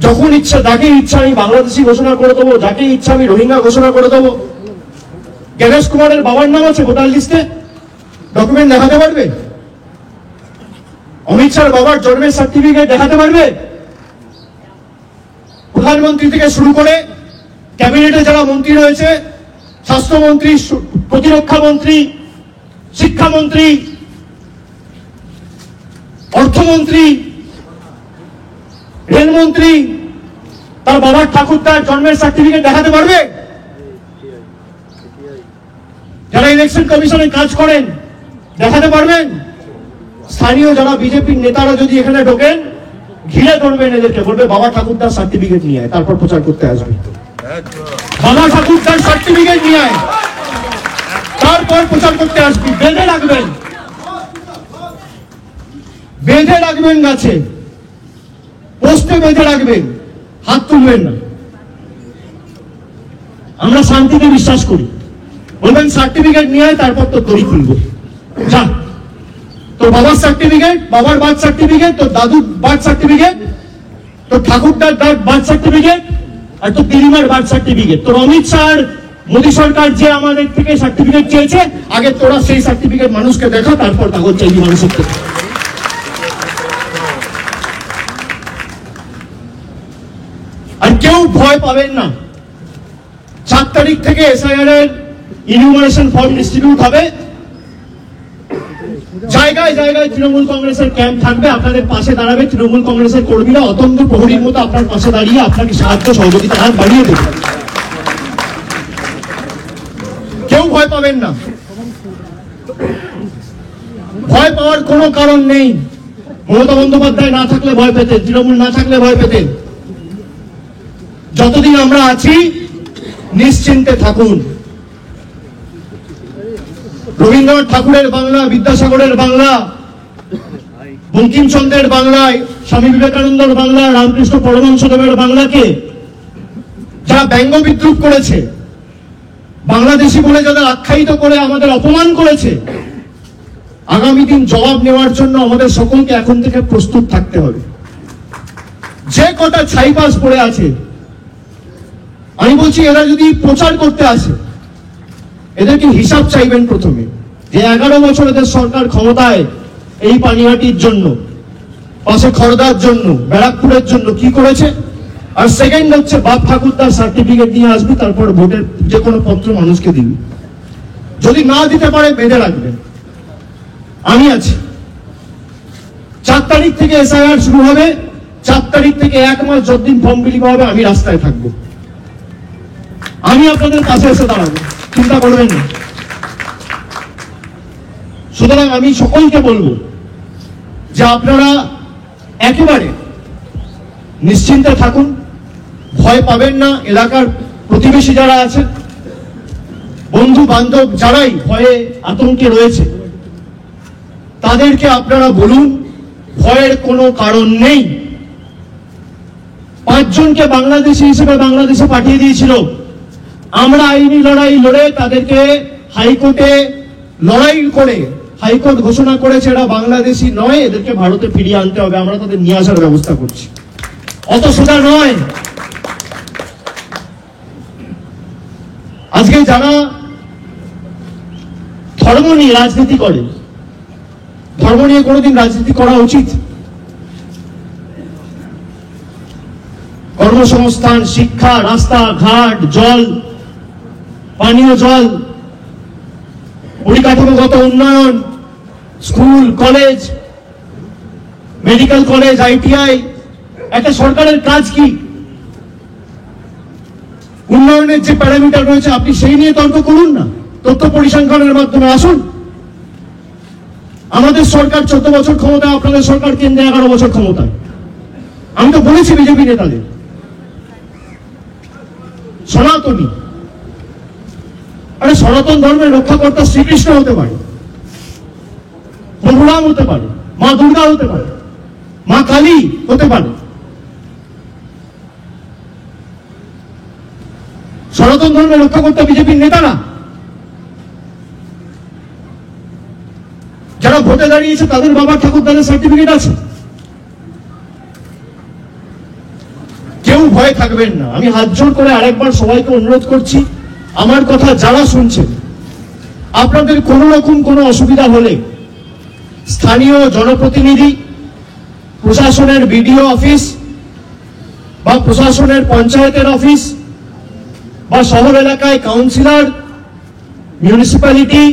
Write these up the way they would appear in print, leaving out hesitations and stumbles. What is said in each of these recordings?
যখন ইচ্ছা, যাকে ইচ্ছা আমি বাংলাদেশি ঘোষণা করে দেবো, যাকে ইচ্ছা আমি রোহিঙ্গা ঘোষণা করে দেবো। জ্ঞানেশ কুমারের বাবার নাম আছে ভোটার লিস্টে, ডকুমেন্ট দেখাতে পারবে? অমিত শাহর বাবার জন্মের সার্টিফিকেট দেখাতে পারবে? প্রধানমন্ত্রী থেকে শুরু করে ক্যাবিনেটে যারা মন্ত্রী রয়েছে, স্বাস্থ্যমন্ত্রী, প্রতিরক্ষা মন্ত্রী, শিক্ষামন্ত্রী, অর্থমন্ত্রী, রেলমন্ত্রী, তার বাবার ঠাকুরদার জন্মের সার্টিফিকেট দেখাতে পারবে? যারা ইলেকশন কমিশনে কাজ করেন দেখাতে পারবেন? স্থানীয় যারা বিজেপির নেতারা যদি এখানে ঢোকেন, ঘিরে ধরবেন এদেরকে, বলবে বাবা ঠাকুরদার সার্টিফিকেট নিয়ে আয়, তারপর প্রচার করতে আসবে। বাবা ঠাকুরদার সার্টিফিকেট নিয়ে আয়, তারপর প্রচার করতে আসবি। বেঁধে রাখবেন, বেঁধে রাখবেন গাছে, পোস্টে বেঁধে রাখবেন, হাত তুলবেন না। আমরা শান্তিতে বিশ্বাস করি। বলবেন সার্টিফিকেট নিয়ে আয়, তারপর তো দড়ি খুলবো। যা, তোর বাবার সার্টিফিকেট, বাবার বার্থ সার্টিফিকেট, তোর দাদুর বার্থ সার্টিফিকেট, তোর ঠাকুরদার বার্থ সার্টিফিকেট, আর তোর দিদিমার বার্থ সার্টিফিকেট। তোর অমিত শাহ, মোদী সরকার যে আমাদের থেকে সার্টিফিকেট চেয়েছে, আগে তোরা সেই সার্টিফিকেট মানুষকে দেখা, তারপর কাগজ চাইবি মানুষের থেকে। আর কেউ ভয় পাবেন না। 7 তারিখ থেকে এসআইআর এর ইনুমারেশন ফর্ম ডিস্ট্রিবিউট হবে। জায়গায় জায়গায় তৃণমূল কংগ্রেসের ক্যাম্প থাকবে, আপনাদের পাশে দাঁড়াবে তৃণমূল কংগ্রেসের কর্মীরা, অতন্ত্র প্রহরীর মতো আপনার পাশে দাঁড়িয়ে আপনাকে সাহায্য সহযোগিতা হাত বাড়িয়ে দেবে। কেউ ভয় পাবেন না, ভয় পাওয়ার কোনো কারণ নেই। মমতা বন্দ্যোপাধ্যায় না থাকলে ভয় পেতেন, তৃণমূল না থাকলে ভয় পেতেন। যতদিন আমরা আছি নিশ্চিন্তে থাকুন। রবীন্দ্রনাথ ঠাকুরের বাংলা, বিদ্যাসাগরের বাংলা, বঙ্কিমচন্দ্রের বাংলায়, স্বামী বিবেকানন্দের বাংলা, রামকৃষ্ণ পরমহংসদেবের বাংলাকে যারা ব্যঙ্গ বিদ্রুপ করেছে, বাংলাদেশি বলে যাদের আখ্যায়িত করে আমাদের অপমান করেছে, আগামী দিন জবাব নেওয়ার জন্য আমাদের সকলকে এখন থেকে প্রস্তুত থাকতে হবে। যে কটা ছাইপাস পড়ে আছে, আমি বলছি এরা যদি প্রচার করতে আসে, এদেরকে হিসাব চাইবেন প্রথমে, যে 11 বছর এদের সরকার ক্ষমতায় এই পানিহাটির জন্য, পাশে খড়দার জন্য, ব্যারাকপুরের জন্য কি করেছে। আর সেকেন্ড হচ্ছে বাপ ঠাকুরদার সার্টিফিকেট নিয়ে আসবি, তারপর ভোটের যে কোনো পত্র মানুষকে দিবি। যদি না দিতে পারে বেঁধে রাখবেন, আমি আছি। 4 তারিখ থেকে এসআইআর শুরু হবে, 4 তারিখ থেকে 1 মাস যতদিন ফর্ম বিলি হবে আমি রাস্তায় থাকবো, আমি আপনাদের কাছে এসে দাঁড়াবো, চিন্তা করবেন না। সুতরাং আমি সকলকে বলবো যে আপনারা একেবারে নিশ্চিন্তে থাকুন, ভয় পাবেন না। এলাকার প্রতিবেশী যারা আছেন, বন্ধু বান্ধব যারাই ভয়ে আতঙ্কে রয়েছে, তাদেরকে আপনারা বলুন ভয়ের কোনো কারণ নেই। 5 জনকে বাংলাদেশি হিসেবে বাংলাদেশে পাঠিয়ে দিয়েছিল। আমরা আইনি লড়াই লড়ে তাদেরকে হাইকোর্টে লড়াই করে হাইকোর্ট ঘোষণা করেছে এরা বাংলাদেশি নয়, এদেরকে ভারতে ফিরিয়ে আনতে হবে। আমরা তাদের নিয়ে আসার ব্যবস্থা করছি, অত সোজা নয়। আজকে যারা ধর্ম নিয়ে রাজনীতি করে, ধর্ম নিয়ে কোনোদিন রাজনীতি করা উচিত? কর্মসংস্থান, শিক্ষা, রাস্তাঘাট, জল, পানীয় জল, পরিকাঠামোগত উন্নয়ন, school, college, medical college, ITI, একটা সরকারের কাজ কি? উন্নয়নের যে প্যারামিটার রয়েছে আপনি সেই নিয়ে তর্ক করুন না, তথ্য পরিসংখ্যানের মাধ্যমে আসুন। আমাদের সরকার 14 বছর ক্ষমতায়, আপনাদের সরকার কেন্দ্রে 11 বছর ক্ষমতায়। আমি তো বলেছি বিজেপি নেতাদের, সনাতনী, আরে সনাতন ধর্মের রক্ষাকর্তা শ্রীকৃষ্ণ হতে পারে, প্রভুরাম হতে পারে, মা দুর্গা হতে পারে, মা কালী হতে পারে। সনাতন ধর্মের রক্ষাকর্তা বিজেপির নেতারা, যারা ভোটে দাঁড়িয়েছে তাদের বাবা ঠাকুরদাদের সার্টিফিকেট আছে। কেউ ভয় থাকবেন না। আমি হাত জোর করে আরেকবার সবাইকে অনুরোধ করছি, আমার কথা যারা শুনছেন, আপনাদের কোনো রকম কোনো অসুবিধা হলে স্থানীয় জনপ্রতিনিধি, প্রশাসনের বিডিও অফিস বা প্রশাসনের পঞ্চায়েতের অফিস বা শহর এলাকায় কাউন্সিলর, মিউনিসিপ্যালিটি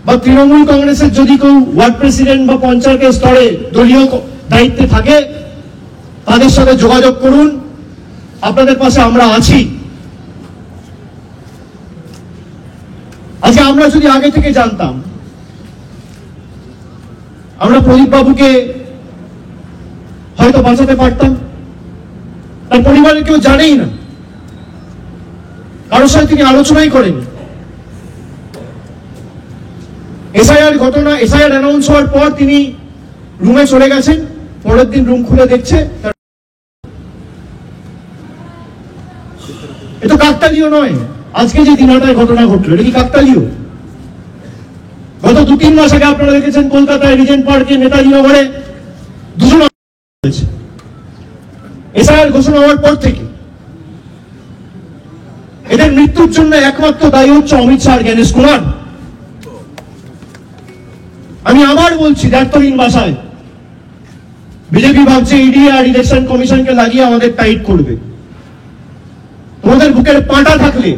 বা তৃণমূল কংগ্রেসের যদি কেউ ওয়ার্ড প্রেসিডেন্ট বা পঞ্চায়েতের স্তরে দলীয় দায়িত্বে থাকে, তাদের সাথে যোগাযোগ করুন। আপনাদের পাশে আমরা আছি। আজকে আমরা যদি আগে থেকে জানতাম, আমরা প্রদীপ বাবুকে হয়তো বাঁচাতে পারতাম। তার পরিবারের কেউ জানেই না, কারোর সাথে তিনি আলোচনাই করেন। এসআইআর ঘটনা, এসআইআর অ্যানাউন্স হওয়ার পর তিনি রুমে চলে গেছেন, পরের দিন রুম খুলে দেখছে। এটা কাকতালীয় নয়। আজকে যে দিনটায় ঘটনা ঘটলো, এটা কি কাকতালীয়? গত 2-3 মাস আগে আপনারা দেখেছেন কলকাতায় রিজেন্ট পার্কে, নেতাজি নগরে দুজন হয়েছে। এসআইআর ঘোষণা হওয়ার পর থেকে এদের মৃত্যুর জন্য একমাত্র দায়ী হচ্ছে অমিত শাহ আর জ্ঞানেশ কুমার। আমি আবার বলছি দায়িত্বহীন ভাষায়, বিজেপি ভাবছে ইডি আর ইলেকশন কমিশনকে লাগিয়ে আমাদের টাইট করবে। তোমাদের বুকের পাঁটা থাকলে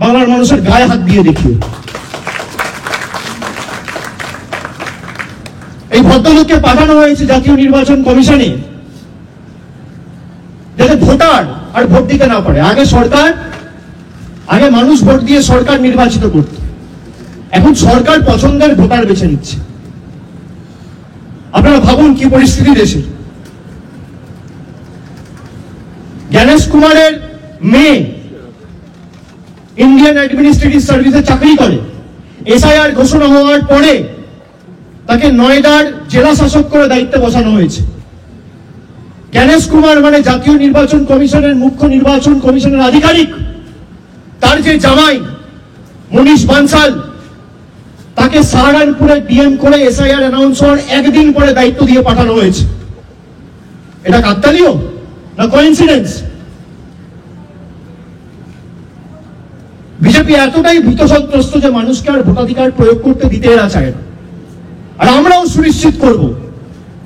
বাংলার মানুষের গায়ে হাত দিয়ে দেখিও। এই ভদ্রলোককে পাঠানো হয়েছে জাতীয় নির্বাচন কমিশনে, যাতে ভোটার আর ভোট দিতে না পারে। আগে মানুষ ভোট দিয়ে সরকার নির্বাচিত করত, এখন সরকার পছন্দের ভোটার বেছে নিচ্ছে। আপনারা ভাবুন কি পরিস্থিতি দেশের। জ্ঞানেশ কুমারের মেয়ে ইন্ডিয়ান অ্যাডমিনিস্ট্রেটিভ সার্ভিসে চাকরি করে। এসআইআর ঘোষণা হওয়ার পরে তাকে নয়ডার জেলা শাসক করে দায়িত্বে বসানো হয়েছে। জ্ঞানেশ কুমার মানে জাতীয় নির্বাচন কমিশনের মুখ্য নির্বাচন কমিশনের আধিকারিক। তার যে জামাই মনীষ বানসাল, তাকে সাহারানপুরে ডিএম করে এসআইআর অ্যানাউন্স হওয়ার একদিন পরে দায়িত্ব দিয়ে পাঠানো হয়েছে। এটা কাকতালীয় না কোইন্সিডেন্স? বিজেপি এতটাই ভীতসন্ত্রস্ত যে মানুষকে আর ভোটাধিকার প্রয়োগ করতে দিতে এরা চায় না। আর আমরাও সুনিশ্চিত করব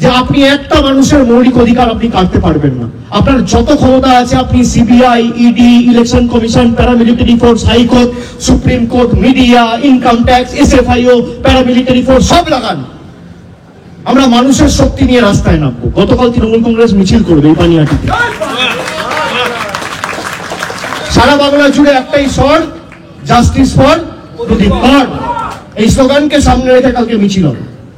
যে আপনি একটা মানুষের মৌলিক অধিকার আপনি কাটতে পারবেন না। আপনার যত ক্ষমতা আছে আপনি CBI, ED, election commission, paramilitary force, high court, supreme court, media, income tax, SFIO, paramilitary force সব লাগান। আমরা মানুষের শক্তি নিয়ে রাস্তায় নামবো। গতকাল তৃণমূল কংগ্রেস মিছিল করবে এই পানিহাটিতে। সারা বাংলা জুড়ে একটাই স্বর, জাস্টিস ফর প্রদীপ। এই স্লোগানকে সামনে রেখে কালকে মিছিল হবে।